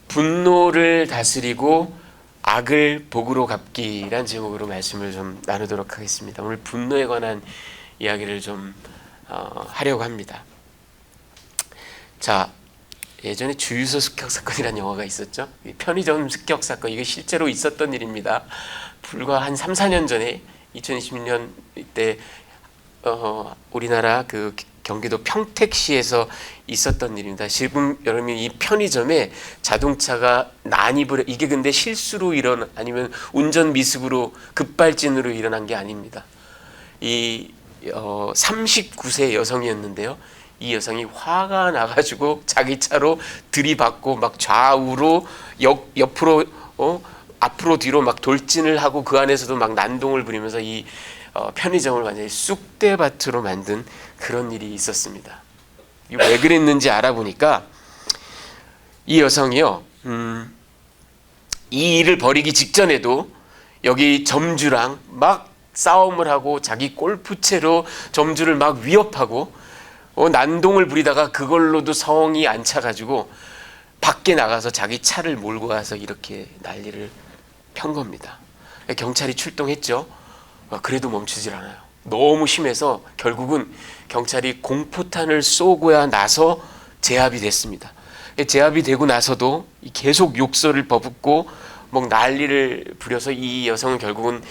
분노를 다스리고 악을 복으로 갚기란 제목으로 말씀을 좀 나누도록 하겠습니다. 오늘 분노에 관한 이야기를 좀 하려고 합니다. 자, 예전에 주유소 습격 사건이라는 영화가 있었죠. 편의점 습격 사건, 이게 실제로 있었던 일입니다. 불과 한 3, 4년 전에 2020년 이때 우리나라 그 경기도 평택시에서 있었던 일입니다. 지금 여러분 이 편의점에 자동차가 난입을, 이게 근데 실수로 아니면 운전 미숙으로 급발진으로 일어난 게 아닙니다. 이 39세 여성이었는데요. 이 여성이 화가 나가지고 자기 차로 들이받고 막 좌우로 옆으로 앞으로 뒤로 막 돌진을 하고 그 안에서도 막 난동을 부리면서 이 편의점을 완전히 쑥대밭으로 만든 그런 일이 있었습니다. 왜 그랬는지 알아보니까 이 여성이요, 이 일을 벌이기 직전에도 여기 점주랑 막 싸움을 하고 자기 골프채로 점주를 막 위협하고 난동을 부리다가 그걸로도 성이 안 차가지고 밖에 나가서 자기 차를 몰고 가서 이렇게 난리를 편 겁니다. 경찰이 출동했죠. 그래도 멈추질 않아요. 너무 심해서 결국은 경찰이 공포탄을 쏘고야 나서 제압이 됐습니다. 제압이 되고 나서도 계속 욕설을 퍼붓고 뭐 난리를 부려서 이 여성은 결국은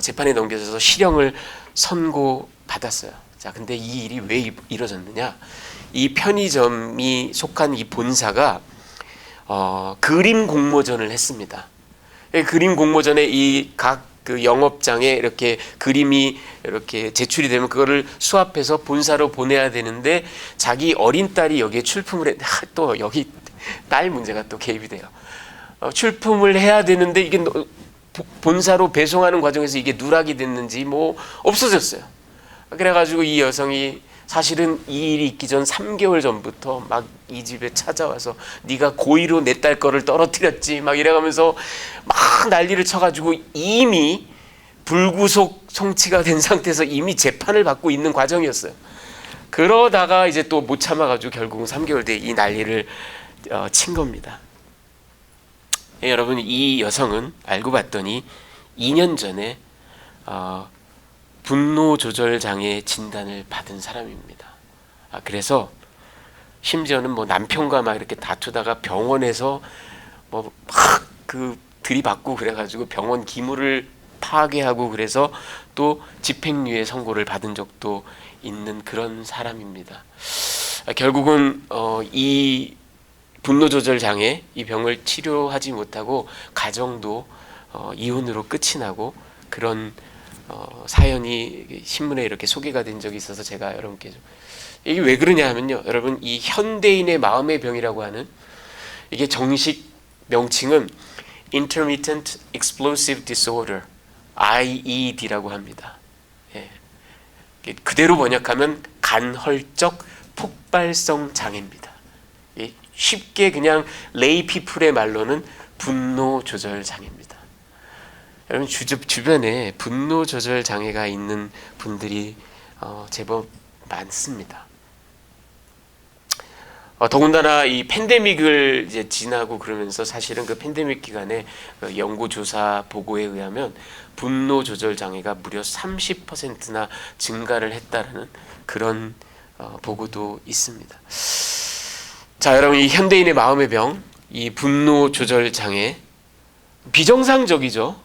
재판에 넘겨져서 실형을 선고받았어요. 자, 근데 이 일이 왜 이루어졌느냐? 이 편의점이 속한 이 본사가 그림 공모전을 했습니다. 그림 공모전에 이 각 그 영업장에 이렇게 그림이 이렇게 제출이 되면 그거를 수합해서 본사로 보내야 되는데 자기 어린 딸이 여기에 출품을 또 여기 딸 문제가 또 개입이 돼요. 출품을 해야 되는데 이게 본사로 배송하는 과정에서 이게 누락이 됐는지 뭐 없어졌어요. 그래가지고 이 여성이 사실은 이 일이 있기 전 3개월 전부터 막 이 집에 찾아와서 네가 고의로 내 딸 거를 떨어뜨렸지 막 이래가면서 막 난리를 쳐가지고 이미 불구속 송치가 된 상태에서 이미 재판을 받고 있는 과정이었어요. 그러다가 이제 또 못 참아가지고 결국은 3개월 뒤에 이 난리를 친 겁니다. 여러분, 이 여성은 알고 봤더니 2년 전에 분노 조절 장애 진단을 받은 사람입니다. 그래서 심지어는 뭐 남편과 막 이렇게 다투다가 병원에서 뭐 막 그 들이받고 그래가지고 병원 기물을 파괴하고 그래서 또 집행유예 선고를 받은 적도 있는 그런 사람입니다. 결국은 이 분노 조절 장애 이 병을 치료하지 못하고 가정도 이혼으로 끝이 나고 그런 사연이 신문에 이렇게 소개가 된 적이 있어서 제가 여러분께 이게 왜 그러냐 하면요, 여러분 이 현대인의 마음의 병이라고 하는 이게 정식 명칭은 Intermittent Explosive Disorder IED라고 합니다. 예. 그대로 번역하면 간헐적 폭발성 장애입니다. 예. 쉽게 그냥 레이 피플의 말로는 분노 조절 장애입니다. 여러분 주변에 분노 조절 장애가 있는 분들이 제법 많습니다. 더군다나 이 팬데믹을 이제 지나고 그러면서 사실은 그 팬데믹 기간에 연구 조사 보고에 의하면 분노 조절 장애가 무려 30%나 증가를 했다라는 그런 보고도 있습니다. 자, 여러분 이 현대인의 마음의 병, 이 분노 조절 장애 비정상적이죠.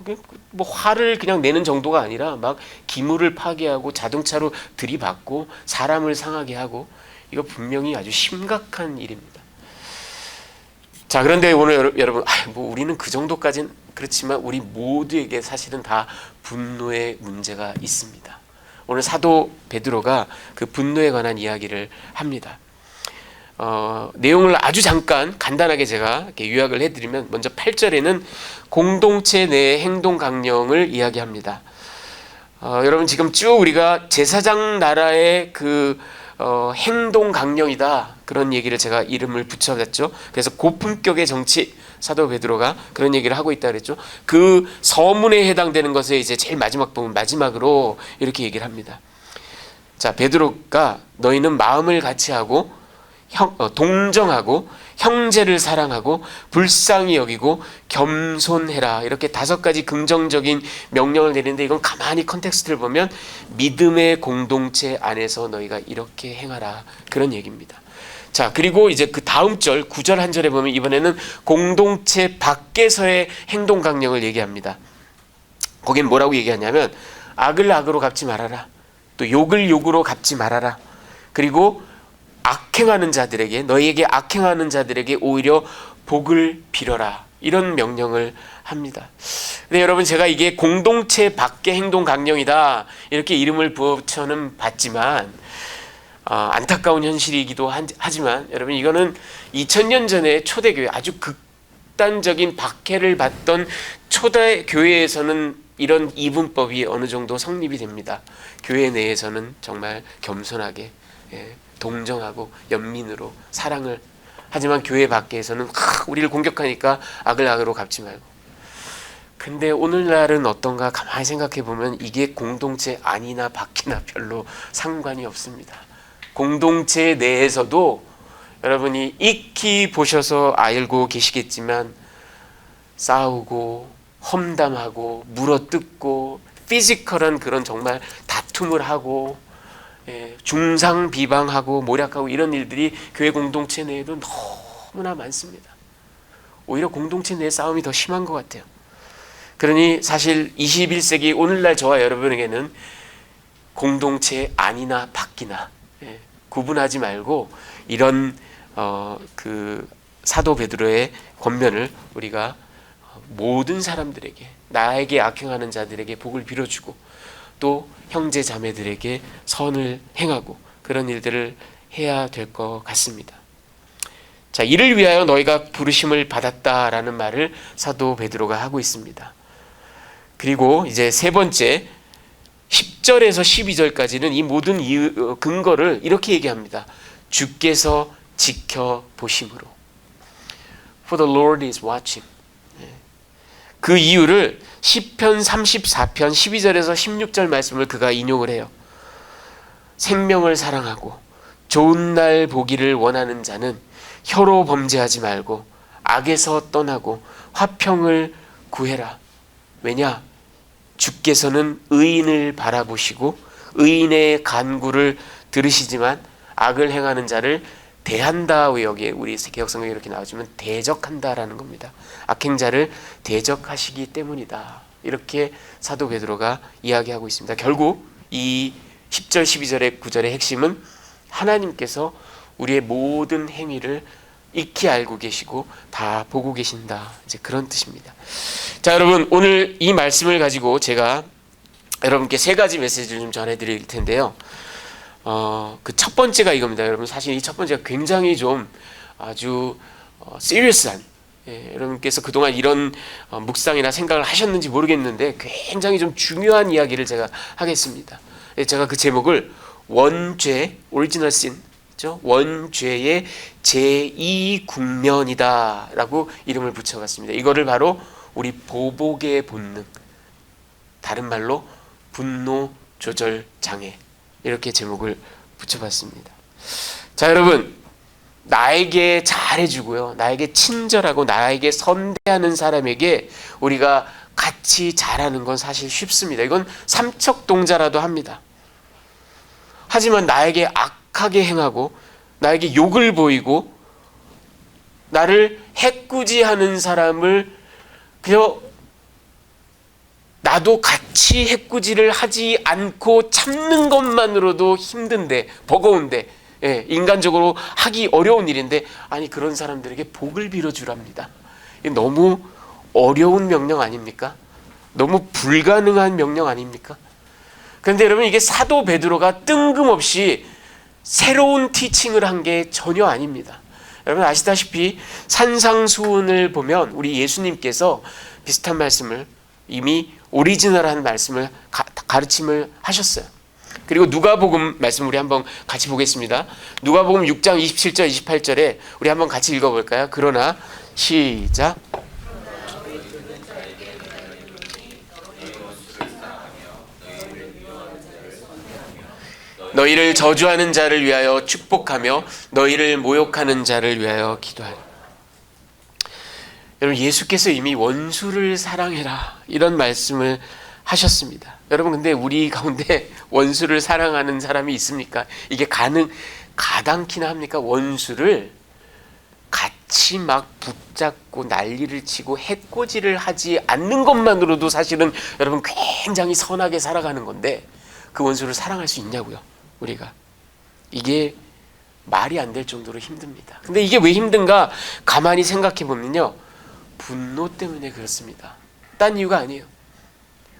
뭐 화를 그냥 내는 정도가 아니라 막 기물을 파괴하고 자동차로 들이받고 사람을 상하게 하고 이거 분명히 아주 심각한 일입니다. 자, 그런데 오늘 여러분 뭐 우리는 그 정도까지는 그렇지만 우리 모두에게 사실은 다 분노의 문제가 있습니다. 오늘 사도 베드로가 그 분노에 관한 이야기를 합니다. 내용을 아주 잠깐 간단하게 제가 이렇게 요약을 해드리면 먼저 8절에는 공동체 내 행동 강령을 이야기합니다. 여러분 지금 쭉 우리가 제사장 나라의 그 행동 강령이다 그런 얘기를 제가 이름을 붙여봤죠. 그래서 고품격의 정치 사도 베드로가 그런 얘기를 하고 있다 그랬죠. 그 서문에 해당되는 것에 이제 제일 마지막 부분 마지막으로 이렇게 얘기를 합니다. 자, 베드로가 너희는 마음을 같이 하고 동정하고 형제를 사랑하고 불쌍히 여기고 겸손해라. 이렇게 5가지 긍정적인 명령을 내리는데, 이건 가만히 컨텍스트를 보면 믿음의 공동체 안에서 너희가 이렇게 행하라, 그런 얘기입니다. 자, 그리고 이제 그 다음 절 9절 한 절에 보면 이번에는 공동체 밖에서의 행동 강령을 얘기합니다. 거긴 뭐라고 얘기하냐면 악을 악으로 갚지 말아라, 또 욕을 욕으로 갚지 말아라, 그리고 악행하는 자들에게, 너희에게 악행하는 자들에게 오히려 복을 빌어라, 이런 명령을 합니다. 근데 여러분, 제가 이게 공동체 밖의 행동 강령이다 이렇게 이름을 붙여는 봤지만 안타까운 현실이기도 하지만, 여러분, 이거는 2000년 전에 초대교회, 아주 극단적인 박해를 받던 초대교회에서는 이런 이분법이 어느 정도 성립이 됩니다. 교회 내에서는 정말 겸손하게, 동정하고 연민으로 사랑을, 하지만 교회 밖에서는 우리를 공격하니까 악을 악으로 갚지 말고. 근데 오늘날은 어떤가 가만히 생각해 보면 이게 공동체 안이나 밖이나 별로 상관이 없습니다. 공동체 내에서도 여러분이 익히 보셔서 알고 계시겠지만 싸우고 험담하고 물어뜯고 피지컬한 그런 정말 다툼을 하고 중상 비방하고 모략하고 이런 일들이 교회 공동체 내에도 너무나 많습니다. 오히려 공동체 내 싸움이 더 심한 것 같아요. 그러니 사실 21세기 오늘날 저와 여러분에게는 공동체 안이나 밖이나 구분하지 말고 이런 그 사도 베드로의 권면을 우리가 모든 사람들에게, 나에게 악행하는 자들에게 복을 빌어주고 또 형제 자매들에게 선을 행하고 그런 일들을 해야 될 것 같습니다. 자, 이를 위하여 너희가 부르심을 받았다라는 말을 사도 베드로가 하고 있습니다. 그리고 이제 세 번째 10절에서 12절까지는 이 모든 근거를 이렇게 얘기합니다. 주께서 지켜보심으로. For the Lord is watching. 그 이유를 시편 34편 12절에서 16절 말씀을 그가 인용을 해요. 생명을 사랑하고 좋은 날 보기를 원하는 자는 혀로 범죄하지 말고 악에서 떠나고 화평을 구해라. 왜냐? 주께서는 의인을 바라보시고 의인의 간구를 들으시지만 악을 행하는 자를 대한다. 왜 여기에 우리 개혁성경에 이렇게 나와주면 대적한다라는 겁니다. 악행자를 대적하시기 때문이다. 이렇게 사도 베드로가 이야기하고 있습니다. 결국 이 10절, 12절의 9절의 핵심은 하나님께서 우리의 모든 행위를 익히 알고 계시고 다 보고 계신다, 이제 그런 뜻입니다. 자, 여러분, 오늘 이 말씀을 가지고 제가 여러분께 3가지 메시지를 좀 전해드릴 텐데요. 그 첫 번째가 이겁니다. 여러분, 사실 이 첫 번째가 굉장히 좀 아주 시리어스한, 여러분께서 그동안 이런 묵상이나 생각을 하셨는지 모르겠는데 굉장히 좀 중요한 이야기를 제가 하겠습니다. 제가 그 제목을 원죄, 오리지널 신, 원죄의 제2국면이다 라고 이름을 붙여봤습니다. 이거를 바로 우리 보복의 본능, 다른 말로 분노 조절 장애, 이렇게 제목을 붙여봤습니다. 자, 여러분, 나에게 잘해주고요, 나에게 친절하고 나에게 선대하는 사람에게 우리가 같이 잘하는 건 사실 쉽습니다. 이건 삼척동자라도 합니다. 하지만 나에게 악하게 행하고 나에게 욕을 보이고 나를 해꾸지하는 사람을 그저 나도 같이 해꾸지를 하지 않고 참는 것만으로도 힘든데, 버거운데, 인간적으로 하기 어려운 일인데, 아니 그런 사람들에게 복을 빌어주랍니다. 너무 어려운 명령 아닙니까? 너무 불가능한 명령 아닙니까? 그런데 여러분, 이게 사도 베드로가 뜬금없이 새로운 티칭을 한 게 전혀 아닙니다. 여러분 아시다시피 산상수훈을 보면 우리 예수님께서 비슷한 말씀을, 이미 오리지널한 말씀을 가르침을 하셨어요. 그리고 누가복음 말씀 우리 한번 같이 보겠습니다. 누가복음 6장 27절 28절에 우리 한번 같이 읽어볼까요? 그러나 시작. 너희를 저주하는 자를 위하여 축복하며 너희를 모욕하는 자를 위하여 기도하라. 여러분, 예수께서 이미 원수를 사랑해라 이런 말씀을 하셨습니다. 여러분, 근데 우리 가운데 원수를 사랑하는 사람이 있습니까? 이게 가당키나 합니까? 원수를 같이 막 붙잡고 난리를 치고 해코지를 하지 않는 것만으로도 사실은 여러분 굉장히 선하게 살아가는 건데, 그 원수를 사랑할 수 있냐고요, 우리가. 이게 말이 안 될 정도로 힘듭니다. 근데 이게 왜 힘든가 가만히 생각해 보면요, 분노 때문에 그렇습니다. 딴 이유가 아니에요.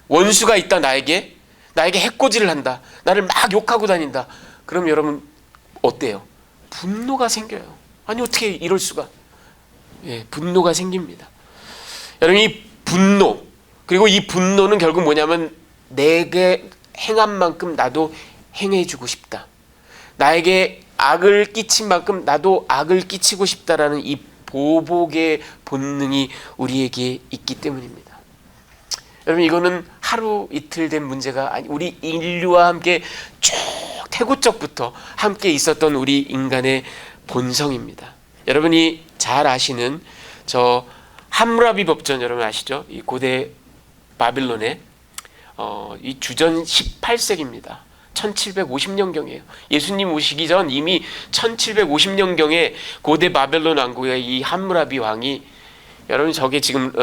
원수가 있다, 나에게 해코지를 한다, 나를 막 욕하고 다닌다. 그럼 여러분 어때요? 분노가 생겨요. 아니, 어떻게 이럴 수가. 분노가 생깁니다. 여러분, 이 분노, 그리고 이 분노는 결국 뭐냐면, 내게 행한 만큼 나도 행해주고 싶다, 나에게 악을 끼친 만큼 나도 악을 끼치고 싶다라는 이 보복의 본능이 우리에게 있기 때문입니다. 여러분, 이거는 하루 이틀 된 문제가 아니, 우리 인류와 함께 쭉 태고적부터 함께 있었던 우리 인간의 본성입니다. 여러분이 잘 아시는 저 함무라비 법전, 여러분 아시죠? 이 고대 바빌론의 이 주전 18세기입니다. 1750년경이에요. 예수님 오시기 전 이미 1750년경에 고대 바벨론 왕국의 이 함무라비 왕이, 여러분 저게 지금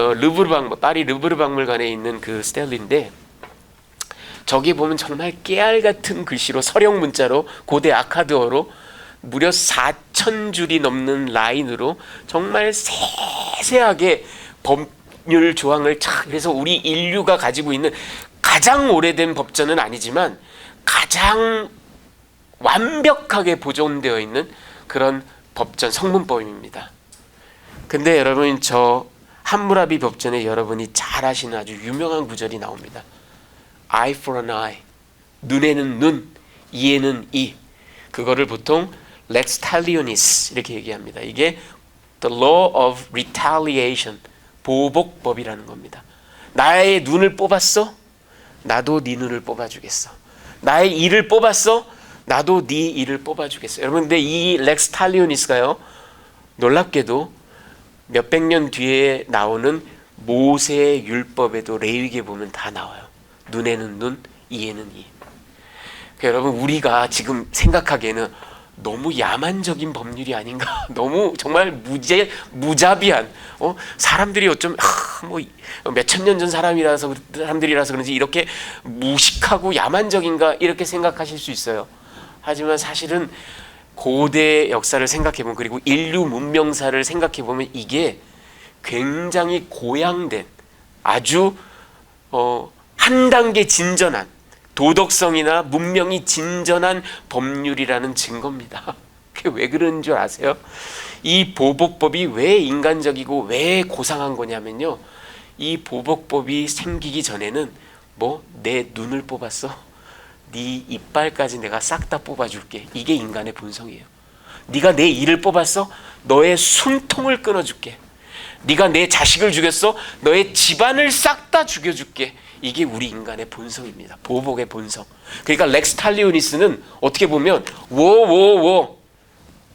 파리 르브르 박물관에 있는 그 스텔인데, 저기 보면 정말 깨알 같은 글씨로 서령 문자로 고대 아카드어로 무려 4,000줄이 넘는 라인으로 정말 세세하게 법률 조항을 그래서 우리 인류가 가지고 있는 가장 오래된 법전은 아니지만 가장 완벽하게 보존되어 있는 그런 법전 성문법입니다. 근데 여러분, 저 함무라비 법전에 여러분이 잘 아시는 아주 유명한 구절이 나옵니다. Eye for an eye, 눈에는 눈, 이에는 이. 그거를 보통 lex talionis 이렇게 얘기합니다. 이게 the law of retaliation, 보복법이라는 겁니다. 나의 눈을 뽑았어? 나도 네 눈을 뽑아주겠어. 나의 이를 뽑았어? 나도 네 이를 뽑아주겠어. 여러분, 근데 이 lex talionis가요, 놀랍게도 몇백 년 뒤에 나오는 모세의 율법에도, 레위기에 보면 다 나와요. 눈에는 눈, 이에는 이. 그러니까 여러분, 우리가 지금 생각하기에는 너무 야만적인 법률이 아닌가, 너무 정말 무자비한, 사람들이 어쩜 뭐 몇천 년 전 사람들이라서 그런지 이렇게 무식하고 야만적인가, 이렇게 생각하실 수 있어요. 하지만 사실은 고대 역사를 생각해보면, 그리고 인류 문명사를 생각해보면 이게 굉장히 고양된, 아주 한 단계 진전한, 도덕성이나 문명이 진전한 법률이라는 증거입니다. 그게 왜 그런 줄 아세요? 이 보복법이 왜 인간적이고 왜 고상한 거냐면요, 이 보복법이 생기기 전에는 내 눈을 뽑았어? 네 이빨까지 내가 싹 다 뽑아줄게. 이게 인간의 본성이에요. 네가 내 이를 뽑았어? 너의 숨통을 끊어줄게. 네가 내 자식을 죽였어? 너의 집안을 싹 다 죽여줄게. 이게 우리 인간의 본성입니다. 보복의 본성. 그러니까 렉스 탈리오니스는 어떻게 보면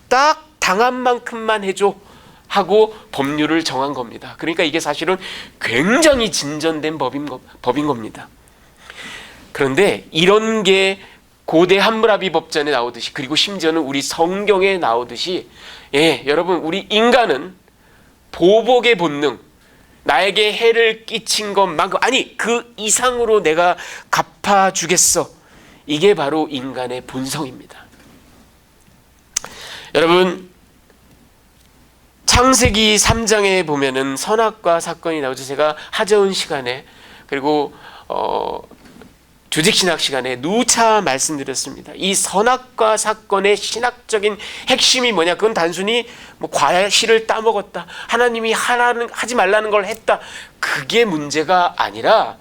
딱 당한 만큼만 해줘 하고 법률을 정한 겁니다. 그러니까 이게 사실은 굉장히 진전된 법인 겁니다. 그런데 이런 게 고대 함무라비 법전에 나오듯이, 그리고 심지어는 우리 성경에 나오듯이, 여러분, 우리 인간은 보복의 본능, 나에게 해를 끼친 것만큼, 아니 그 이상으로 내가 갚아주겠어, 이게 바로 인간의 본성입니다. 여러분, 창세기 3장에 보면은 선악과 사건이 나오죠. 제가 하저운 시간에, 그리고 조직신학 시간에 누차 말씀드렸습니다. 이 선악과 사건의 신학적인 핵심이 뭐냐? 그건 단순히 과실을 따먹었다, 하나님이 하지 말라는 걸 했다, 그게 문제가 아니라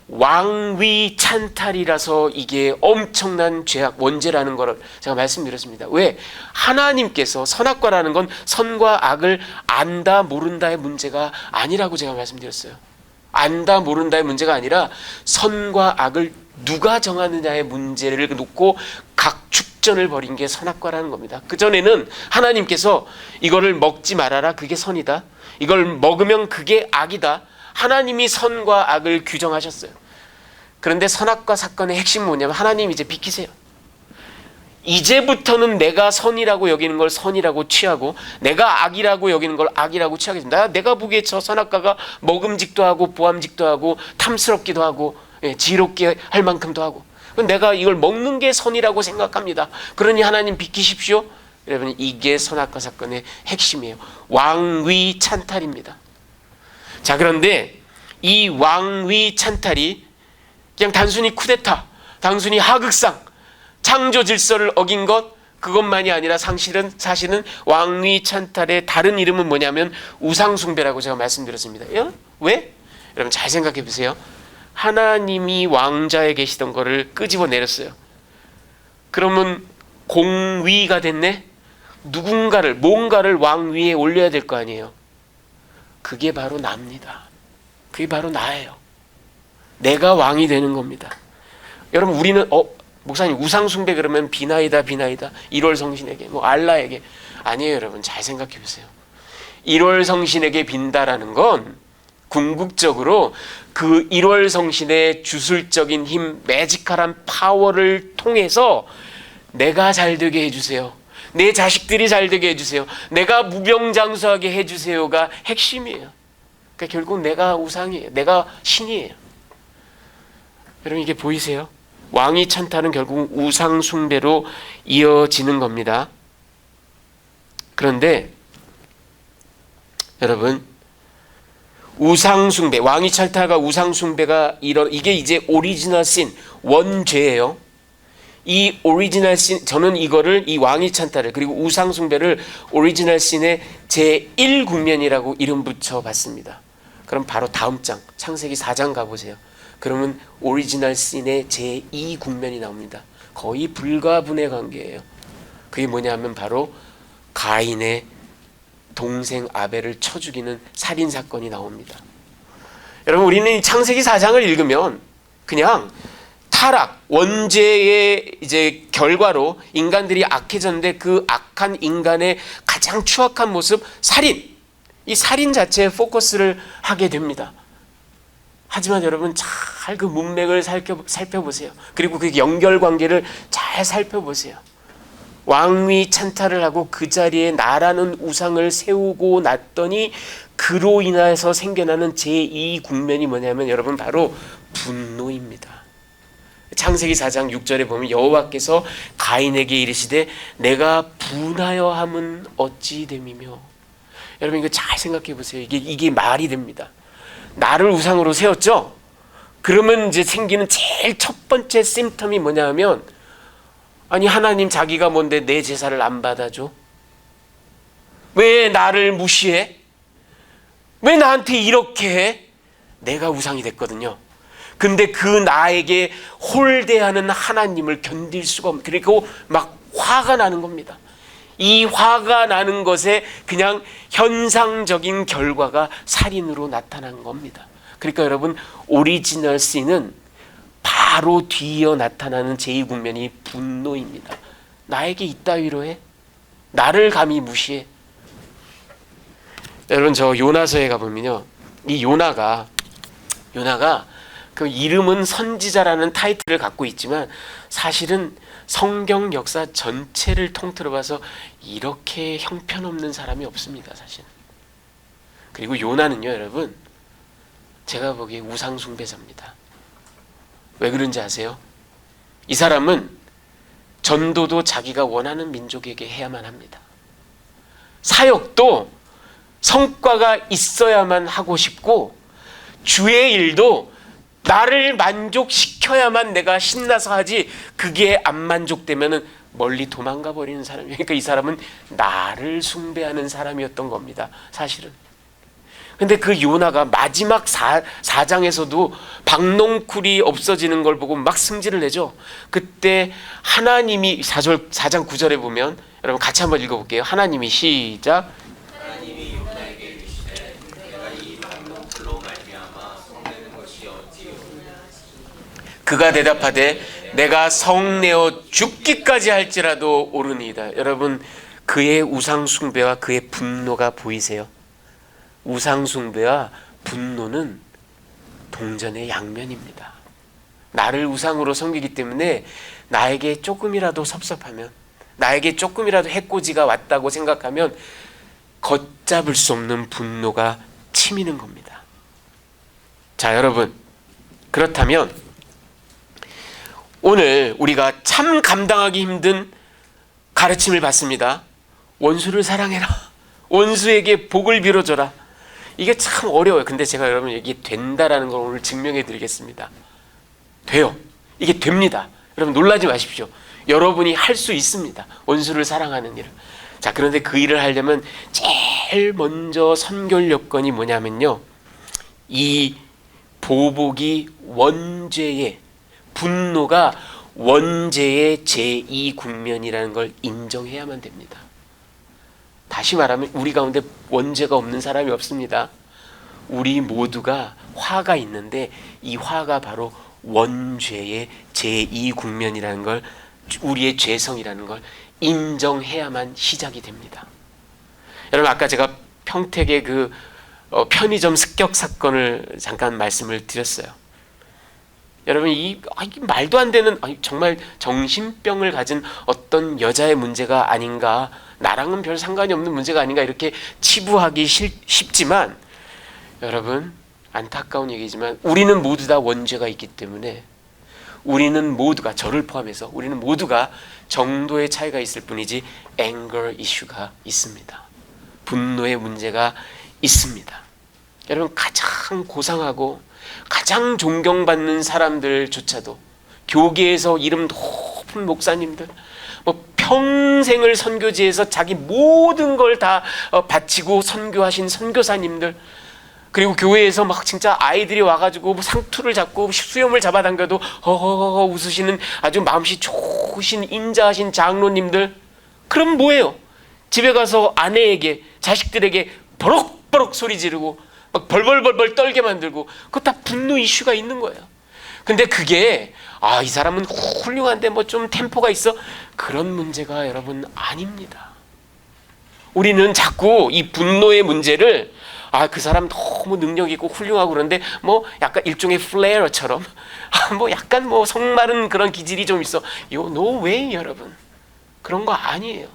왕위 찬탈이라서 이게 엄청난 죄악, 원죄라는 걸 제가 말씀드렸습니다. 왜? 하나님께서, 선악과라는 건 선과 악을 안다 모른다의 문제가 아니라고 제가 말씀드렸어요. 안다 모른다의 문제가 아니라 선과 악을 누가 정하느냐의 문제를 놓고 각축전을 벌인 게 선악과라는 겁니다. 그전에는 하나님께서 이거를 먹지 말아라, 그게 선이다, 이걸 먹으면 그게 악이다. 하나님이 선과 악을 규정하셨어요. 그런데 선악과 사건의 핵심은 뭐냐면 하나님 이제 비키세요. 이제부터는 내가 선이라고 여기는 걸 선이라고 취하고 내가 악이라고 여기는 걸 악이라고 취하겠습니다. 내가 보기에 저 선악과가 먹음직도 하고 보암직도 하고 탐스럽기도 하고 지롭게 할 만큼도 하고 내가 이걸 먹는 게 선이라고 생각합니다. 그러니 하나님 비키십시오. 여러분 이게 선악과 사건의 핵심이에요. 왕위 찬탈입니다. 자, 그런데 이 왕위 찬탈이 그냥 단순히 쿠데타, 단순히 하극상, 창조 질서를 어긴 것 그것만이 아니라 사실은 왕위 찬탈의 다른 이름은 뭐냐면 우상숭배라고 제가 말씀드렸습니다. 왜? 여러분 잘 생각해 보세요. 하나님이 왕자에 계시던 거를 끄집어 내렸어요. 그러면 공위가 됐네? 뭔가를 왕위에 올려야 될 거 아니에요. 그게 바로 나입니다. 그게 바로 나예요. 내가 왕이 되는 겁니다. 여러분 우리는 목사님 우상숭배 그러면 비나이다 1월 성신에게 알라에게 아니에요. 여러분 잘 생각해 보세요. 1월 성신에게 빈다라는 건 궁극적으로 그 1월 성신의 주술적인 힘, 매지컬한 파워를 통해서 내가 잘되게 해주세요. 내 자식들이 잘되게 해주세요. 내가 무병장수하게 해주세요가 핵심이에요. 그러니까 결국 내가 우상이에요. 내가 신이에요. 여러분 이게 보이세요? 왕위 찬탈은 결국 우상 숭배로 이어지는 겁니다. 그런데 여러분 우상 숭배, 왕위 찬탈과 우상 숭배가 이게 이제 오리지널 신, 원죄예요. 이 오리지널 신, 저는 이 왕위 찬탈을 그리고 우상 숭배를 오리지널 신의 제1국면이라고 이름 붙여 봤습니다. 그럼 바로 다음 장 창세기 4장 가보세요. 그러면 오리지널 씬의 제2국면이 나옵니다. 거의 불가분의 관계예요. 그게 뭐냐면 바로 가인의 동생 아벨을 쳐 죽이는 살인사건이 나옵니다. 여러분 우리는 창세기 4장을 읽으면 그냥 타락, 원죄의 이제 결과로 인간들이 악해졌는데 그 악한 인간의 가장 추악한 모습, 살인. 이 살인 자체에 포커스를 하게 됩니다. 하지만 여러분 잘 그 문맥을 살펴보세요. 그리고 그 연결관계를 잘 살펴보세요. 왕위 찬탈을 하고 그 자리에 나라는 우상을 세우고 났더니 그로 인해서 생겨나는 제2국면이 뭐냐면 여러분 바로 분노입니다. 창세기 4장 6절에 보면 여호와께서 가인에게 이르시되 내가 분하여 함은 어찌 됨이며. 여러분 이거 잘 생각해 보세요. 이게 말이 됩니다. 나를 우상으로 세웠죠? 그러면 이제 생기는 제일 첫 번째 심텀이 뭐냐면 아니 하나님 자기가 뭔데 내 제사를 안 받아줘? 왜 나를 무시해? 왜 나한테 이렇게 해? 내가 우상이 됐거든요. 근데 그 나에게 홀대하는 하나님을 견딜 수가 없는, 그리고 막 화가 나는 겁니다. 이 화가 나는 것에 그냥 현상적인 결과가 살인으로 나타난 겁니다. 그러니까 여러분 오리지널 씬은 바로 뒤이어 나타나는 제2국면이 분노입니다. 나에게 이따위로 해? 나를 감히 무시해? 여러분 저 요나서에 가보면요, 이 요나가 그 이름은 선지자라는 타이틀을 갖고 있지만 사실은 성경 역사 전체를 통틀어 봐서 이렇게 형편없는 사람이 없습니다, 사실. 그리고 요나는요, 여러분, 제가 보기에 우상 숭배자입니다. 왜 그런지 아세요? 이 사람은 전도도 자기가 원하는 민족에게 해야만 합니다. 사역도 성과가 있어야만 하고 싶고, 주의 일도 나를 만족시켜야만 내가 신나서 하지, 그게 안 만족되면은 멀리 도망가 버리는 사람이에요. 그러니까 이 사람은 나를 숭배하는 사람이었던 겁니다, 사실은. 근데 그 요나가 마지막 4장에서도 박농쿨이 없어지는 걸 보고 막 승질을 내죠. 그때 하나님이 4장 9절에 보면, 여러분 같이 한번 읽어볼게요. 하나님이 시작. 하나님이 요나에게 이르시되 내가 이 박농쿨로 말미암아 성내는 것이 어찌요. 그가 대답하되 내가 성내어 죽기까지 할지라도 오르니이다. 여러분 그의 우상 숭배와 그의 분노가 보이세요? 우상숭배와 분노는 동전의 양면입니다. 나를 우상으로 섬기기 때문에 나에게 조금이라도 섭섭하면, 나에게 조금이라도 해코지가 왔다고 생각하면 걷잡을 수 없는 분노가 치미는 겁니다. 자, 여러분, 그렇다면 오늘 우리가 참 감당하기 힘든 가르침을 받습니다. 원수를 사랑해라. 원수에게 복을 빌어줘라. 이게 참 어려워요. 근데 제가 여러분 이게 된다라는 걸 오늘 증명해 드리겠습니다. 돼요. 이게 됩니다. 여러분 놀라지 마십시오. 여러분이 할 수 있습니다. 원수를 사랑하는 일을. 자, 그런데 그 일을 하려면 제일 먼저 선결 요건이 뭐냐면요, 이 보복이 원죄의, 분노가 원죄의 제2국면이라는 걸 인정해야만 됩니다. 다시 말하면 우리 가운데 원죄가 없는 사람이 없습니다. 우리 모두가 화가 있는데 이 화가 바로 원죄의 제2국면이라는 걸, 우리의 죄성이라는 걸 인정해야만 시작이 됩니다. 여러분, 아까 제가 평택의 그 편의점 습격 사건을 잠깐 말씀을 드렸어요. 여러분, 이게 말도 안 되는, 정말 정신병을 가진 어떤 여자의 문제가 아닌가, 나랑은 별 상관이 없는 문제가 아닌가 이렇게 치부하기 쉽지만, 여러분, 안타까운 얘기지만 우리는 모두 다 원죄가 있기 때문에 우리는 모두가, 저를 포함해서 우리는 모두가 정도의 차이가 있을 뿐이지 anger 이슈가 있습니다. 분노의 문제가 있습니다. 여러분, 가장 고상하고 가장 존경받는 사람들조차도, 교계에서 이름 높은 목사님들, 평생을 선교지에서 자기 모든 걸 다 바치고 선교하신 선교사님들, 그리고 교회에서 막 진짜 아이들이 와가지고 상투를 잡고 수염을 잡아당겨도 허허허 웃으시는 아주 마음씨 좋으신 인자하신 장로님들, 그럼 뭐예요? 집에 가서 아내에게, 자식들에게 버럭버럭 소리 지르고 막 벌벌벌벌 떨게 만들고, 그거 다 분노 이슈가 있는 거예요. 근데 그게 이 사람은 훌륭한데 뭐 좀 템포가 있어, 그런 문제가 여러분 아닙니다. 우리는 자꾸 이 분노의 문제를 그 사람 너무 능력 있고 훌륭하고 그런데 뭐 약간 일종의 플레어처럼 뭐 약간 뭐 성마른 그런 기질이 좀 있어. 이거 no way, 여러분. 그런 거 아니에요.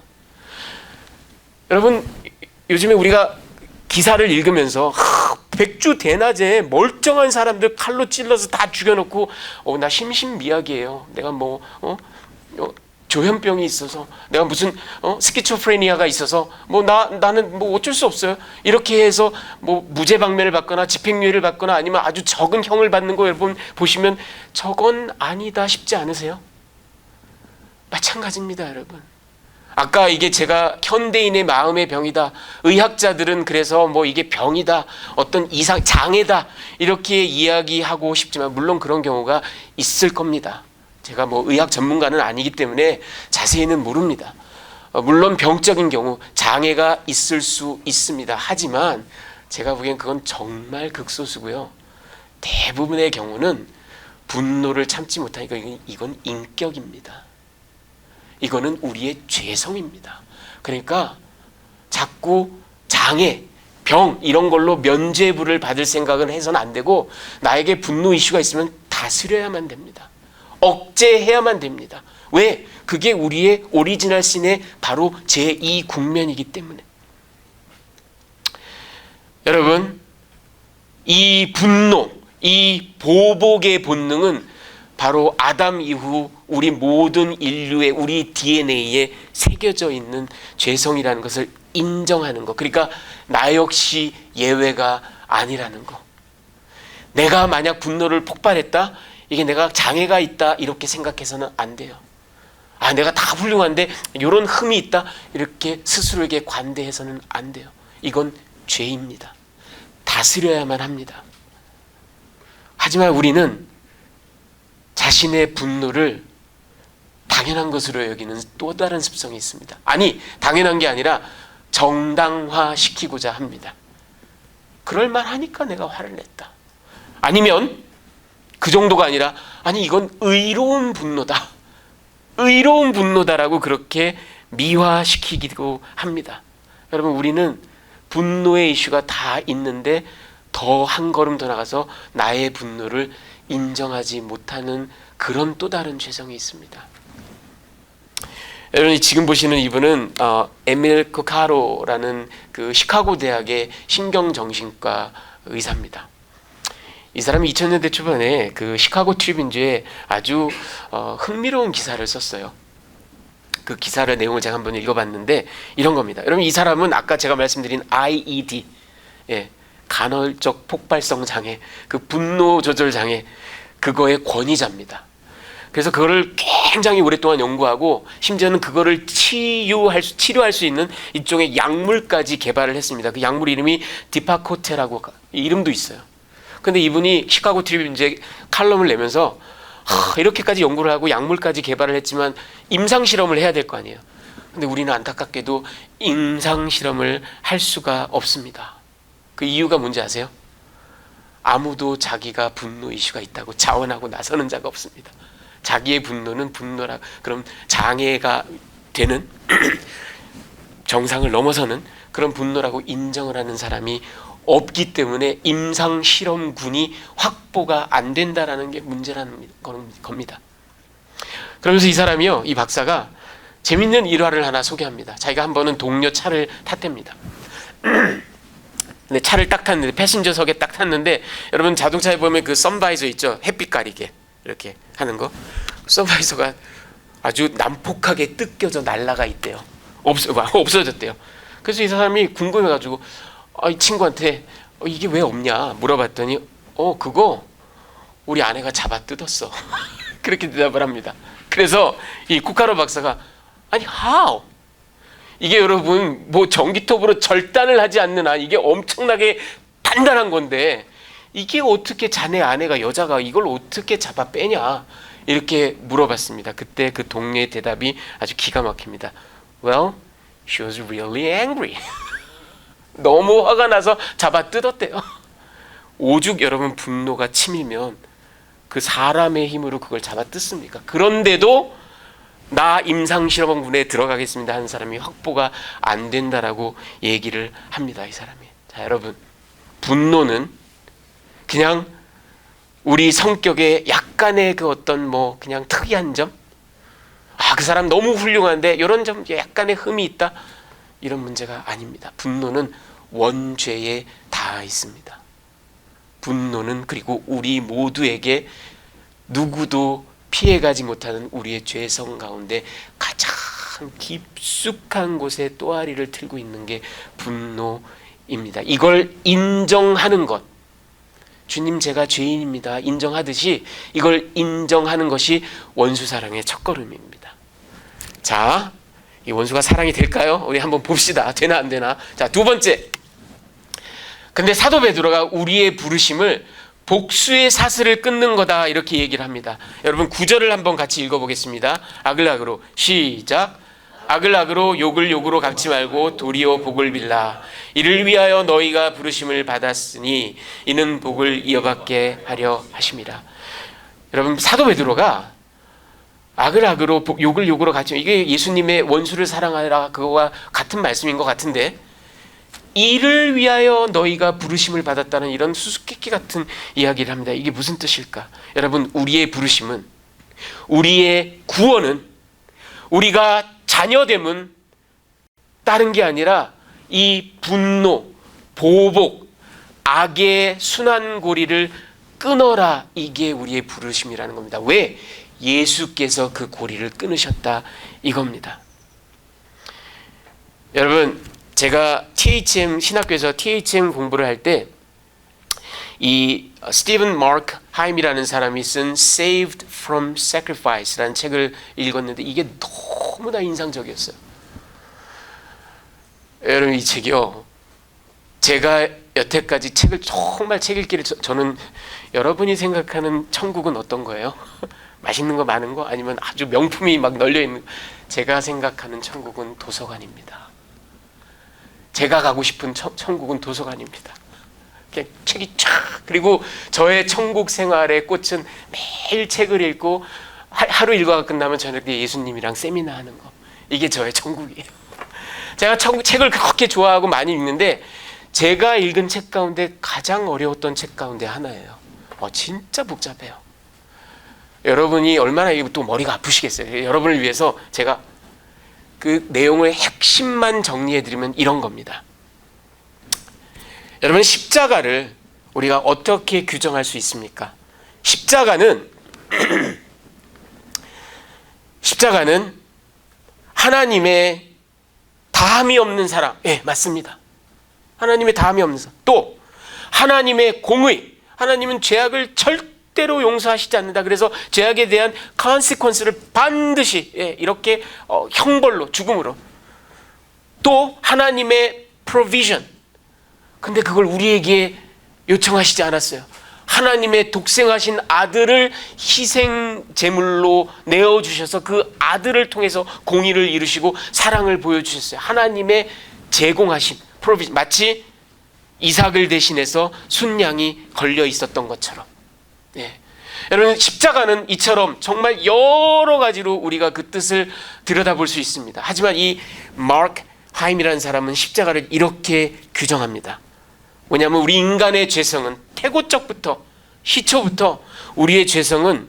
여러분, 요즘에 우리가 기사를 읽으면서 백주대낮에 멀쩡한 사람들 칼로 찔러서 다 죽여놓고 나 심신미약이에요. 내가 조현병이 있어서, 내가 무슨 스키초프레니아가 있어서 나는 어쩔 수 없어요. 이렇게 해서 무죄 방면을 받거나 집행유예를 받거나 아니면 아주 적은 형을 받는 거 여러분 보시면 저건 아니다 싶지 않으세요? 마찬가지입니다, 여러분. 아까 이게 제가 현대인의 마음의 병이다, 의학자들은 그래서 이게 병이다, 어떤 이상 장애다 이렇게 이야기하고 싶지만 물론 그런 경우가 있을 겁니다. 제가 의학 전문가는 아니기 때문에 자세히는 모릅니다. 물론 병적인 경우 장애가 있을 수 있습니다. 하지만 제가 보기엔 그건 정말 극소수고요. 대부분의 경우는 분노를 참지 못하니까 이건 인격입니다. 이거는 우리의 죄성입니다. 그러니까 자꾸 장애, 병 이런 걸로 면죄부를 받을 생각은 해서는 안 되고, 나에게 분노 이슈가 있으면 다스려야만 됩니다. 억제해야만 됩니다. 왜? 그게 우리의 오리지널 신의 바로 제2국면이기 때문에. 여러분, 이 분노, 이 보복의 본능은 바로 아담 이후 우리 모든 인류의, 우리 DNA에 새겨져 있는 죄성이라는 것을 인정하는 것. 그러니까 나 역시 예외가 아니라는 것. 내가 만약 분노를 폭발했다, 이게 내가 장애가 있다 이렇게 생각해서는 안 돼요. 내가 다 훌륭한데 이런 흠이 있다 이렇게 스스로에게 관대해서는 안 돼요. 이건 죄입니다. 다스려야만 합니다. 하지만 우리는 자신의 분노를 당연한 것으로 여기는 또 다른 습성이 있습니다. 당연한 게 아니라 정당화시키고자 합니다. 그럴만하니까 내가 화를 냈다. 아니면 그 정도가 아니라 이건 의로운 분노다, 의로운 분노다라고 그렇게 미화시키기도 합니다. 여러분, 우리는 분노의 이슈가 다 있는데 더 한 걸음 더 나가서 나의 분노를 인정하지 못하는 그런 또 다른 죄성이 있습니다. 여러분 지금 보시는 이분은 에밀 코카로라는 그 시카고 대학의 신경정신과 의사입니다. 이 사람이 2000년대 초반에 그 시카고 트리뷴즈에 아주 흥미로운 기사를 썼어요. 그 기사의 내용을 제가 한번 읽어봤는데 이런 겁니다. 여러분 이 사람은 아까 제가 말씀드린 IED, 간헐적 폭발성 장애, 그 분노 조절 장애, 그거의 권위자입니다. 그래서 그거를 굉장히 오랫동안 연구하고 심지어는 그거를 치료할 수 있는 일종의 약물까지 개발을 했습니다. 그 약물 이름이 디파코테라고 이름도 있어요. 근데 이분이 시카고 트리뷴즈에 칼럼을 내면서 이렇게까지 연구를 하고 약물까지 개발을 했지만 임상 실험을 해야 될 거 아니에요. 근데 우리는 안타깝게도 임상 실험을 할 수가 없습니다. 그 이유가 뭔지 아세요? 아무도 자기가 분노 이슈가 있다고 자원하고 나서는 자가 없습니다. 자기의 분노는 분노라 그럼 장애가 되는 정상을 넘어서는 그런 분노라고 인정을 하는 사람이 없기 때문에 임상 실험군이 확보가 안 된다라는 게 문제라는 겁니다. 그러면서 이 사람이요, 이 박사가 재밌는 일화를 하나 소개합니다. 자기가 한 번은 동료 차를 탔답니다. 근데 차를 딱 탔는데 패신저석에 딱 탔는데 여러분 자동차에 보면 그 선바이저 있죠? 햇빛 가리개 이렇게 하는 거. 선바이저가 아주 난폭하게 뜯겨져 날아가 있대요. 없어졌대요. 그래서 이 사람이 궁금해가지고 이 친구한테 이게 왜 없냐 물어봤더니 그거 우리 아내가 잡아 뜯었어. 그렇게 대답을 합니다. 그래서 이 쿠카로 박사가 아니 how? 이게 여러분 뭐 전기톱으로 절단을 하지 않는 한 이게 엄청나게 단단한 건데 이게 어떻게 자네 아내가 여자가 이걸 어떻게 잡아 빼냐 이렇게 물어봤습니다. 그때 그 동료의 대답이 아주 기가 막힙니다. Well, she was really angry. 너무 화가 나서 잡아 뜯었대요. 오죽 여러분 분노가 치밀면 그 사람의 힘으로 그걸 잡아 뜯습니까? 그런데도 나 임상실험군에 들어가겠습니다 하는 사람이 확보가 안 된다라고 얘기를 합니다. 이 사람이. 자 여러분 분노는 그냥 우리 성격에 약간의 그 어떤 그냥 특이한 점, 그 사람 너무 훌륭한데 이런 점 약간의 흠이 있다 이런 문제가 아닙니다. 분노는 원죄에 닿아 있습니다. 분노는 그리고 우리 모두에게 누구도 피해가지 못하는 우리의 죄성 가운데 가장 깊숙한 곳에 또아리를 틀고 있는 게 분노입니다. 이걸 인정하는 것, 주님 제가 죄인입니다 인정하듯이 이걸 인정하는 것이 원수 사랑의 첫걸음입니다. 자, 이 원수가 사랑이 될까요? 우리 한번 봅시다. 되나 안 되나? 자, 두 번째. 근데 사도 베드로가 우리의 부르심을 복수의 사슬을 끊는 거다 이렇게 얘기를 합니다. 여러분 9절을 한번 같이 읽어보겠습니다. 악을 시작. 악을 욕을 욕으로 갚지 말고 도리어 복을 빌라. 이를 위하여 너희가 부르심을 받았으니 이는 복을 이어받게 하려 하심이라. 여러분 사도 베드로가 악을 욕을 욕으로 갚지, 이게 예수님의 원수를 사랑하라 그거와 같은 말씀인 것 같은데, 이를 위하여 너희가 부르심을 받았다는 이런 수수께끼 같은 이야기를 합니다. 이게 무슨 뜻일까? 여러분 우리의 부르심은, 우리의 구원은, 우리가 자녀됨은 다른 게 아니라 이 분노, 보복, 악의 순환고리를 끊어라, 이게 우리의 부르심이라는 겁니다. 왜? 예수께서 그 고리를 끊으셨다 이겁니다. 여러분 제가 THM 신학교에서 THM 공부를 할 때 이 스티븐 마크 하임이라는 사람이 쓴 Saved from Sacrifice라는 책을 읽었는데 이게 너무나 인상적이었어요. 여러분 이 책이요, 제가 여태까지 책을 정말 책 읽기를, 저는 여러분이 생각하는 천국은 어떤 거예요? 맛있는 거 많은 거? 아니면 아주 명품이 막 널려있는 거? 제가 생각하는 천국은 도서관입니다. 제가 가고 싶은 천국은 도서관입니다. 그냥 책이 쫙, 그리고 저의 천국 생활의 꽃은 매일 책을 읽고 하루 일과가 끝나면 저녁에 예수님이랑 세미나 하는 거, 이게 저의 천국이에요. 제가 책을 그렇게 좋아하고 많이 읽는데 제가 읽은 책 가운데 가장 어려웠던 책 가운데 하나예요. 진짜 복잡해요. 여러분이 얼마나 이거 또 머리가 아프시겠어요. 여러분을 위해서 제가 그 내용의 핵심만 정리해드리면 이런 겁니다. 여러분, 십자가를 우리가 어떻게 규정할 수 있습니까? 십자가는 하나님의 다함이 없는 사랑. 예, 맞습니다. 하나님의 다함이 없는 사랑. 또 하나님의 공의. 하나님은 죄악을 절대로 용서하시지 않는다. 그래서 죄악에 대한 consequence를 반드시 이렇게 형벌로, 죽음으로. 또 하나님의 provision. 근데 그걸 우리에게 요청하시지 않았어요. 하나님의 독생하신 아들을 희생 제물로 내어주셔서 그 아들을 통해서 공의를 이루시고 사랑을 보여주셨어요. 하나님의 제공하신 provision. 마치 이삭을 대신해서 순양이 걸려 있었던 것처럼. 여러분, 십자가는 이처럼 정말 여러 가지로 우리가 그 뜻을 들여다볼 수 있습니다. 하지만 이 마크 하임이라는 사람은 십자가를 이렇게 규정합니다. 뭐냐면 우리 인간의 죄성은 태고적부터 시초부터 우리의 죄성은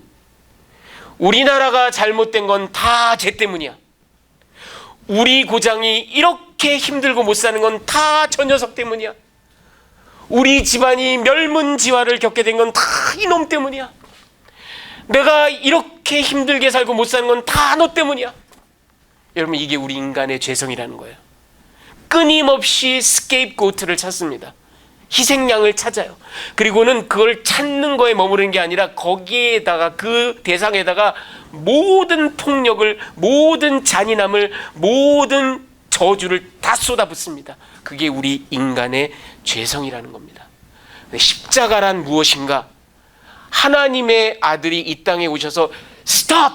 우리나라가 잘못된 건 다 죄 때문이야. 우리 고장이 이렇게 힘들고 못 사는 건 다 저 녀석 때문이야. 우리 집안이 멸문지화를 겪게 된 건 다 이놈 때문이야. 내가 이렇게 힘들게 살고 못 사는 건 다 너 때문이야. 여러분, 이게 우리 인간의 죄성이라는 거예요. 끊임없이 스케이프고트를 찾습니다. 희생양을 찾아요. 그리고는 그걸 찾는 거에 머무르는 게 아니라 거기에다가 그 대상에다가 모든 폭력을, 모든 잔인함을, 모든 저주를 다 쏟아붓습니다. 그게 우리 인간의 죄성이라는 겁니다. 십자가란 무엇인가? 하나님의 아들이 이 땅에 오셔서 스톱!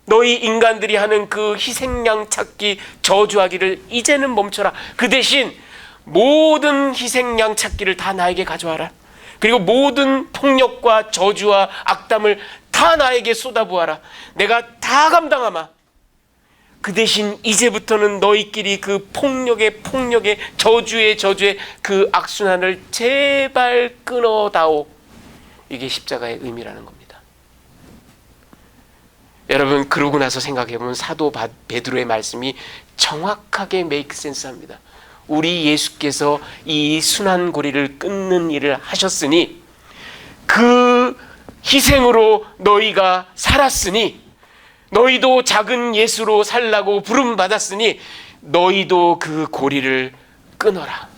너희 인간들이 하는 그 희생양 찾기, 저주하기를 이제는 멈춰라. 그 대신 모든 희생양 찾기를 다 나에게 가져와라. 그리고 모든 폭력과 저주와 악담을 다 나에게 쏟아부어라. 내가 다 감당하마. 그 대신 이제부터는 너희끼리 그 폭력의 저주의 그 악순환을 제발 끊어다오. 이게 십자가의 의미라는 겁니다. 여러분, 그러고 나서 생각해보면 사도 베드로의 말씀이 정확하게 메이크 센스합니다. 우리 예수께서 이 순환고리를 끊는 일을 하셨으니, 그 희생으로 너희가 살았으니, 너희도 작은 예수로 살라고 부름받았으니 너희도 그 고리를 끊어라.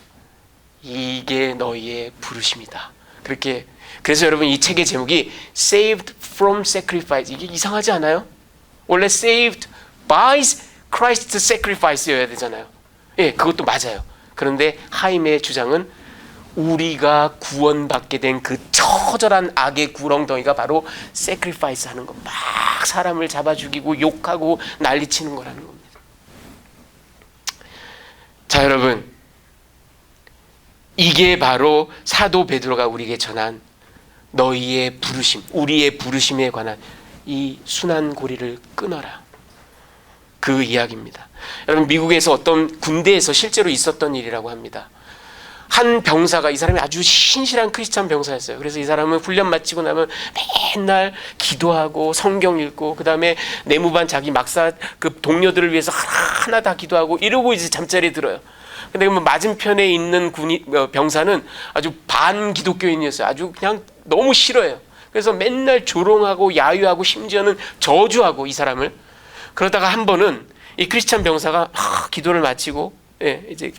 이게 너희의 부르심이다. 그래서 여러분, 이 책의 제목이 Saved from Sacrifice. 이게 이상하지 않아요? 원래 Saved by Christ's Sacrifice여야 되잖아요. 예, 그것도 맞아요. 그런데 하임의 주장은 우리가 구원받게 된 그 처절한 악의 구렁덩이가 바로 sacrifice 하는 것, 막 사람을 잡아 죽이고 욕하고 난리치는 거라는 겁니다. 자, 여러분, 이게 바로 사도 베드로가 우리에게 전한 너희의 부르심, 우리의 부르심에 관한 이 순환 고리를 끊어라, 그 이야기입니다. 여러분, 미국에서 어떤 군대에서 실제로 있었던 일이라고 합니다. 한 병사가, 이 사람이 아주 신실한 크리스찬 병사였어요. 그래서 이 사람은 훈련 마치고 나면 맨날 기도하고 성경 읽고, 그 다음에 내무반 자기 막사 그 동료들을 위해서 하나 다 기도하고 이러고 이제 잠자리에 들어요. 근데 맞은편에 있는 병사는 아주 반기독교인이었어요. 아주 그냥 너무 싫어해요. 그래서 맨날 조롱하고 야유하고 심지어는 저주하고 이 사람을. 그러다가 한 번은 이 크리스찬 병사가 기도를 마치고, 이제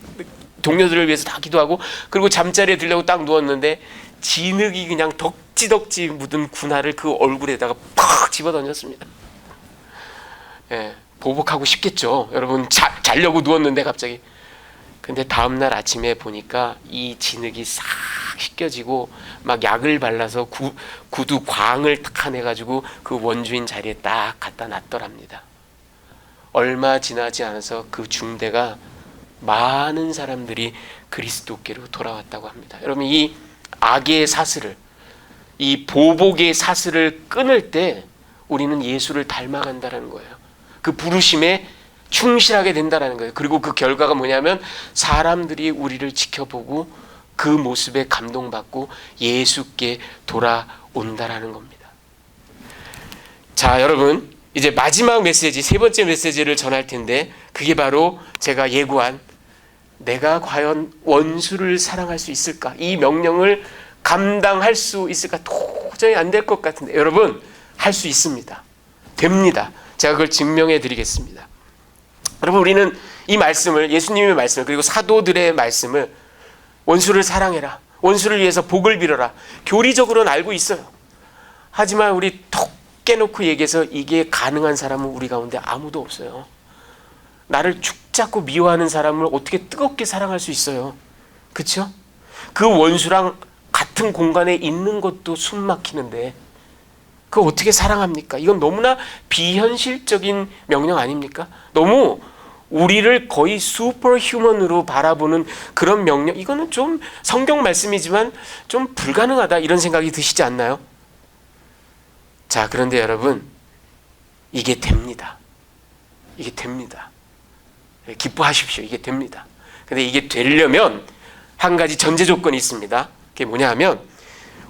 동료들을 위해서 다 기도하고, 그리고 잠자리에 들려고 딱 누웠는데 진흙이 그냥 덕지덕지 묻은 군화를 그 얼굴에다가 팍 집어던졌습니다. 보복하고 싶겠죠. 여러분, 자려고 누웠는데 갑자기. 근데 다음날 아침에 보니까 이 진흙이 싹 씻겨지고 막 약을 발라서 구두 광을 탁 해가지고 그 원주인 자리에 딱 갖다 놨더랍니다. 얼마 지나지 않아서 그 중대가 많은 사람들이 그리스도께로 돌아왔다고 합니다. 여러분, 이 악의 사슬을, 이 보복의 사슬을 끊을 때 우리는 예수를 닮아간다는 거예요. 그 부르심에 충실하게 된다는 거예요. 그리고 그 결과가 뭐냐면 사람들이 우리를 지켜보고 그 모습에 감동받고 예수께 돌아온다라는 겁니다. 자, 여러분, 이제 마지막 메시지, 세 번째 메시지를 전할 텐데 그게 바로 제가 예고한 내가 과연 원수를 사랑할 수 있을까? 이 명령을 감당할 수 있을까? 도저히 안 될 것 같은데 여러분, 할 수 있습니다. 됩니다. 제가 그걸 증명해 드리겠습니다. 여러분, 우리는 이 말씀을, 예수님의 말씀을, 그리고 사도들의 말씀을 원수를 사랑해라, 원수를 위해서 복을 빌어라, 교리적으로는 알고 있어요. 하지만 우리 톡 깨놓고 얘기해서 이게 가능한 사람은 우리 가운데 아무도 없어요. 나를 죽잡고 미워하는 사람을 어떻게 뜨겁게 사랑할 수 있어요? 그렇죠? 그 원수랑 같은 공간에 있는 것도 숨 막히는데 그거 어떻게 사랑합니까? 이건 너무나 비현실적인 명령 아닙니까? 너무 우리를 거의 슈퍼휴먼으로 바라보는 그런 명령, 이거는 좀 성경 말씀이지만 좀 불가능하다 이런 생각이 드시지 않나요? 자, 그런데 여러분, 이게 됩니다. 이게 됩니다. 기뻐하십시오. 이게 됩니다. 근데 이게 되려면 한 가지 전제 조건이 있습니다. 그게 뭐냐 하면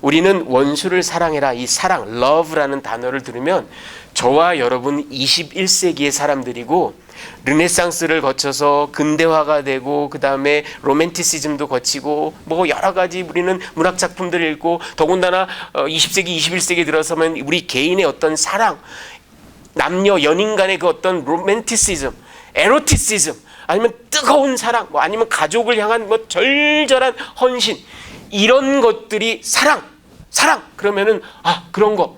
우리는 원수를 사랑해라, 이 사랑, love라는 단어를 들으면 저와 여러분 21세기의 사람들이고 르네상스를 거쳐서 근대화가 되고 그 다음에 로맨티시즘도 거치고 뭐 여러 가지 우리는 문학 작품들을 읽고 더군다나 20세기 21세기 들어서면 우리 개인의 어떤 사랑, 남녀 연인 간의 그 어떤 로맨티시즘, 에로티시즘, 아니면 뜨거운 사랑, 뭐 아니면 가족을 향한 뭐 절절한 헌신, 이런 것들이 사랑 그러면은 그런 거,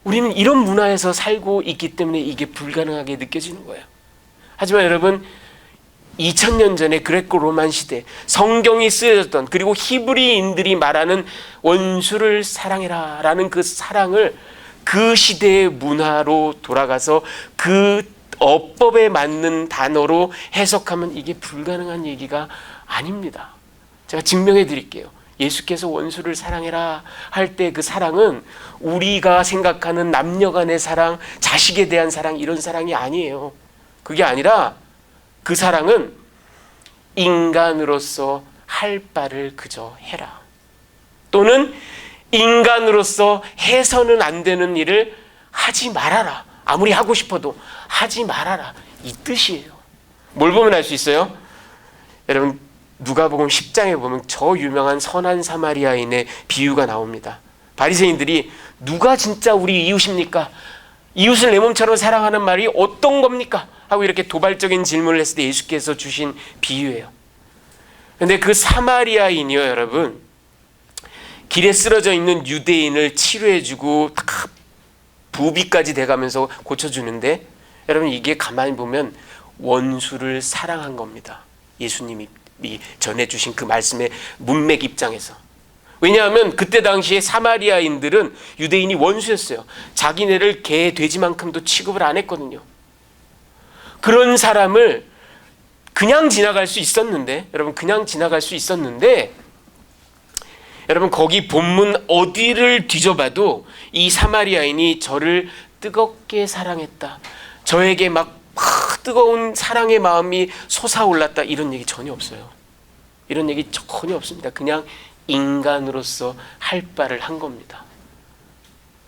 우리는 이런 문화에서 살고 있기 때문에 이게 불가능하게 느껴지는 거예요. 하지만 여러분, 2000년 전에 그레코 로만 시대 성경이 쓰여졌던, 그리고 히브리인들이 말하는 원수를 사랑해라 라는 그 사랑을 그 시대의 문화로 돌아가서 그 어법에 맞는 단어로 해석하면 이게 불가능한 얘기가 아닙니다. 제가 증명해 드릴게요. 예수께서 원수를 사랑해라 할 때 그 사랑은 우리가 생각하는 남녀 간의 사랑, 자식에 대한 사랑, 이런 사랑이 아니에요. 그게 아니라 그 사랑은 인간으로서 할 바를 그저 해라, 또는 인간으로서 해서는 안 되는 일을 하지 말아라, 아무리 하고 싶어도 하지 말아라, 이 뜻이에요. 뭘 보면 알 수 있어요? 여러분, 누가복음 10장에 보면 저 유명한 선한 사마리아인의 비유가 나옵니다. 바리새인들이 누가 진짜 우리 이웃입니까? 이웃을 내 몸처럼 사랑하는 말이 어떤 겁니까? 하고 이렇게 도발적인 질문을 했을 때 예수께서 주신 비유예요. 근데 그 사마리아인이요, 여러분, 길에 쓰러져 있는 유대인을 치료해주고 부비까지 돼가면서 고쳐주는데, 여러분, 이게 가만히 보면 원수를 사랑한 겁니다. 예수님이 전해주신 그 말씀의 문맥 입장에서. 왜냐하면 그때 당시에 사마리아인들은 유대인이 원수였어요. 자기네를 개, 돼지만큼도 취급을 안 했거든요. 그런 사람을 그냥 지나갈 수 있었는데, 여러분, 그냥 지나갈 수 있었는데, 여러분, 거기 본문 어디를 뒤져봐도 이 사마리아인이 저를 뜨겁게 사랑했다, 저에게 막 뜨거운 사랑의 마음이 솟아올랐다, 이런 얘기 전혀 없어요. 이런 얘기 전혀 없습니다. 그냥 인간으로서 할 바를 한 겁니다.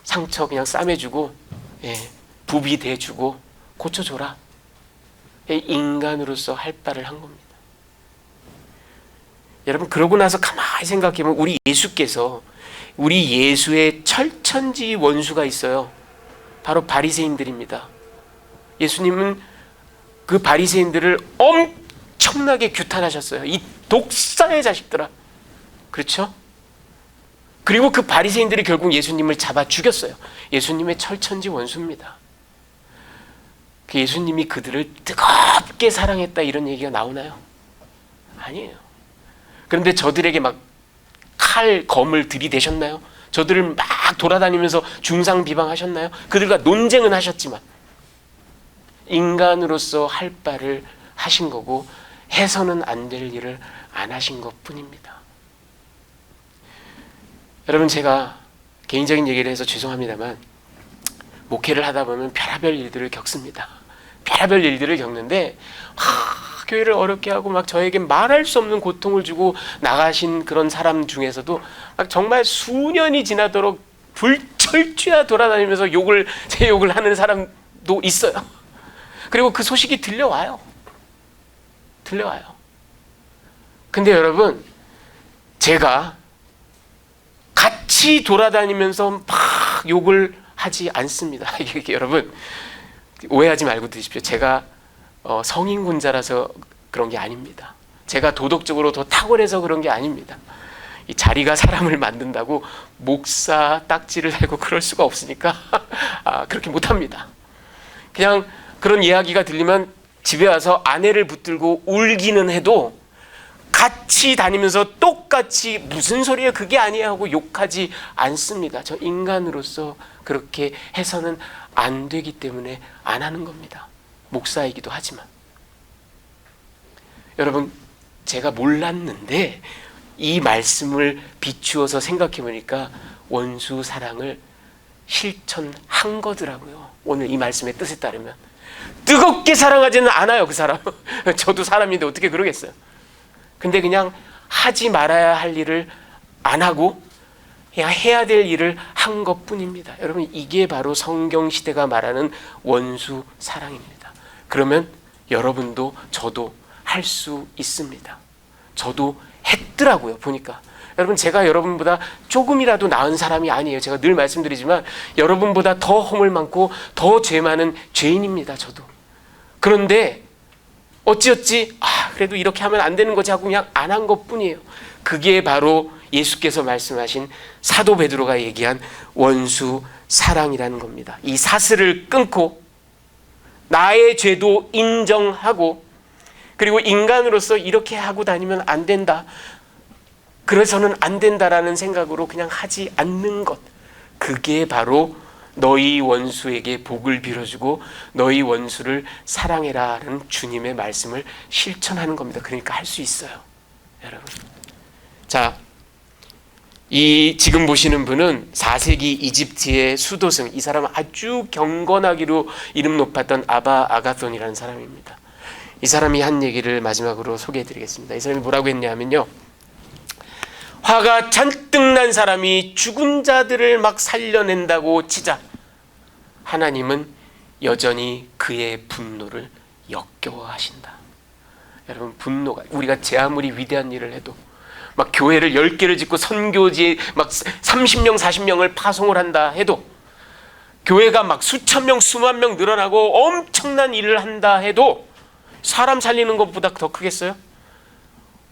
상처 그냥 싸매주고, 부비 대주고 고쳐줘라. 인간으로서 할 바를 한 겁니다. 여러분, 그러고 나서 가만히 생각해보면 우리 예수께서, 우리 예수의 철천지 원수가 있어요. 바로 바리새인들입니다. 예수님은 그 바리새인들을 엄청나게 규탄하셨어요. 이 독사의 자식들아. 그렇죠? 그리고 그 바리새인들이 결국 예수님을 잡아 죽였어요. 예수님의 철천지 원수입니다. 그 예수님이 그들을 뜨겁게 사랑했다, 이런 얘기가 나오나요? 아니에요. 그런데 저들에게 막 칼, 검을 들이대셨나요? 저들을 막 돌아다니면서 중상 비방하셨나요? 그들과 논쟁은 하셨지만 인간으로서 할 바를 하신 거고, 해서는 안 될 일을 안 하신 것뿐입니다. 여러분, 제가 개인적인 얘기를 해서 죄송합니다만 목회를 하다 보면 별의별 일들을 겪습니다. 별의별 일들을 겪는데 교회를 어렵게 하고 막 저에게 말할 수 없는 고통을 주고 나가신 그런 사람 중에서도 막 정말 수년이 지나도록 불철주야 돌아다니면서 제 욕을 하는 사람도 있어요. 그리고 그 소식이 들려와요. 근데 여러분, 제가 같이 돌아다니면서 막 욕을 하지 않습니다. 이게 여러분 오해하지 말고 들으십시오. 제가 성인군자라서 그런 게 아닙니다. 제가 도덕적으로 더 탁월해서 그런 게 아닙니다. 이 자리가 사람을 만든다고 목사 딱지를 달고 그럴 수가 없으니까 그렇게 못합니다. 그냥 그런 이야기가 들리면 집에 와서 아내를 붙들고 울기는 해도 같이 다니면서 똑같이 무슨 소리야 그게 아니야 하고 욕하지 않습니다. 저 인간으로서 그렇게 해서는 안 되기 때문에 안 하는 겁니다. 목사이기도 하지만. 여러분, 제가 몰랐는데 이 말씀을 비추어서 생각해 보니까 원수 사랑을 실천한 거더라고요. 오늘 이 말씀의 뜻에 따르면 뜨겁게 사랑하지는 않아요. 그 사람 저도 사람인데 어떻게 그러겠어요. 근데 그냥 하지 말아야 할 일을 안 하고 그냥 해야 될 일을 한 것뿐입니다. 여러분, 이게 바로 성경 시대가 말하는 원수 사랑입니다. 그러면 여러분도 저도 할 수 있습니다. 저도 했더라고요. 보니까 여러분, 제가 여러분보다 조금이라도 나은 사람이 아니에요. 제가 늘 말씀드리지만 여러분보다 더 허물 많고 더 죄 많은 죄인입니다. 저도. 그런데 어찌어찌 그래도 이렇게 하면 안 되는 거지 하고 그냥 안 한 것뿐이에요. 그게 바로 예수께서 말씀하신 사도 베드로가 얘기한 원수 사랑이라는 겁니다. 이 사슬을 끊고 나의 죄도 인정하고 그리고 인간으로서 이렇게 하고 다니면 안 된다, 그래서는 안 된다라는 생각으로 그냥 하지 않는 것, 그게 바로 너희 원수에게 복을 빌어주고 너희 원수를 사랑해라는 주님의 말씀을 실천하는 겁니다. 그러니까 할 수 있어요, 여러분. 자, 이 지금 보시는 분은 4세기 이집트의 수도승, 이 사람은 아주 경건하기로 이름 높았던 아바 아가손이라는 사람입니다. 이 사람이 한 얘기를 마지막으로 소개해 드리겠습니다. 이 사람이 뭐라고 했냐면요, 화가 잔뜩 난 사람이 죽은 자들을 막 살려낸다고 치자 하나님은 여전히 그의 분노를 역겨워하신다. 여러분, 분노가, 우리가 제 아무리 위대한 일을 해도 막 교회를 10개를 짓고 선교지 막 30명 40명을 파송을 한다 해도, 교회가 막 수천 명 수만 명 늘어나고 엄청난 일을 한다 해도 사람 살리는 것보다 더 크겠어요?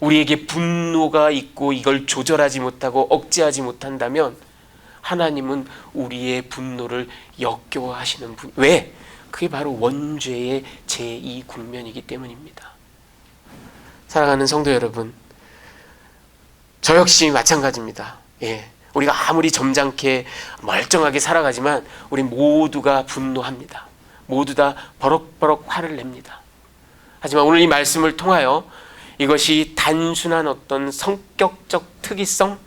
우리에게 분노가 있고 이걸 조절하지 못하고 억제하지 못한다면 하나님은 우리의 분노를 역겨워하시는 분. 왜? 그게 바로 원죄의 제2 국면이기 때문입니다. 사랑하는 성도 여러분, 저 역시 마찬가지입니다. 우리가 아무리 점잖게 멀쩡하게 살아가지만 우리 모두가 분노합니다. 모두 다 버럭버럭 화를 냅니다. 하지만 오늘 이 말씀을 통하여 이것이 단순한 어떤 성격적 특이성,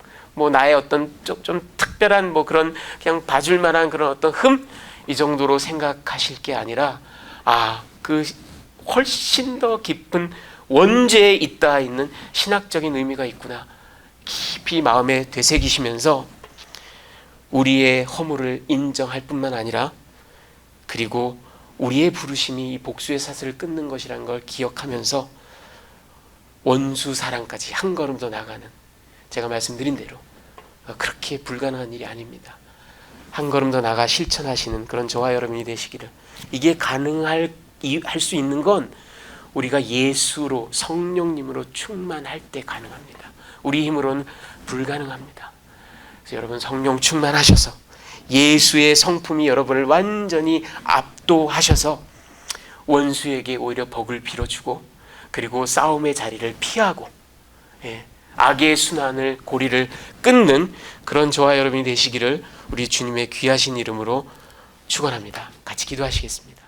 나의 어떤 좀 특별한 그런 그냥 봐줄 만한 그런 어떤 이 정도로 생각하실 게 아니라, 그 훨씬 더 깊은 원죄에 있다 있는 신학적인 의미가 있구나 깊이 마음에 되새기시면서 우리의 허물을 인정할 뿐만 아니라, 그리고 우리의 부르심이 이 복수의 사슬을 끊는 것이라는 걸 기억하면서 원수 사랑까지 한 걸음 더 나가는, 제가 말씀드린 대로 그렇게 불가능한 일이 아닙니다. 한 걸음 더 나가 실천하시는 그런 저와 여러분이 되시기를. 이게 할 수 있는 건 우리가 예수로, 성령님으로 충만할 때 가능합니다. 우리 힘으로는 불가능합니다. 그래서 여러분, 성령 충만하셔서 예수의 성품이 여러분을 완전히 압도하셔서 원수에게 오히려 복을 빌어주고, 그리고 싸움의 자리를 피하고 악의 순환을, 고리를 끊는 그런 저와 여러분이 되시기를 우리 주님의 귀하신 이름으로 축원합니다. 같이 기도하시겠습니다.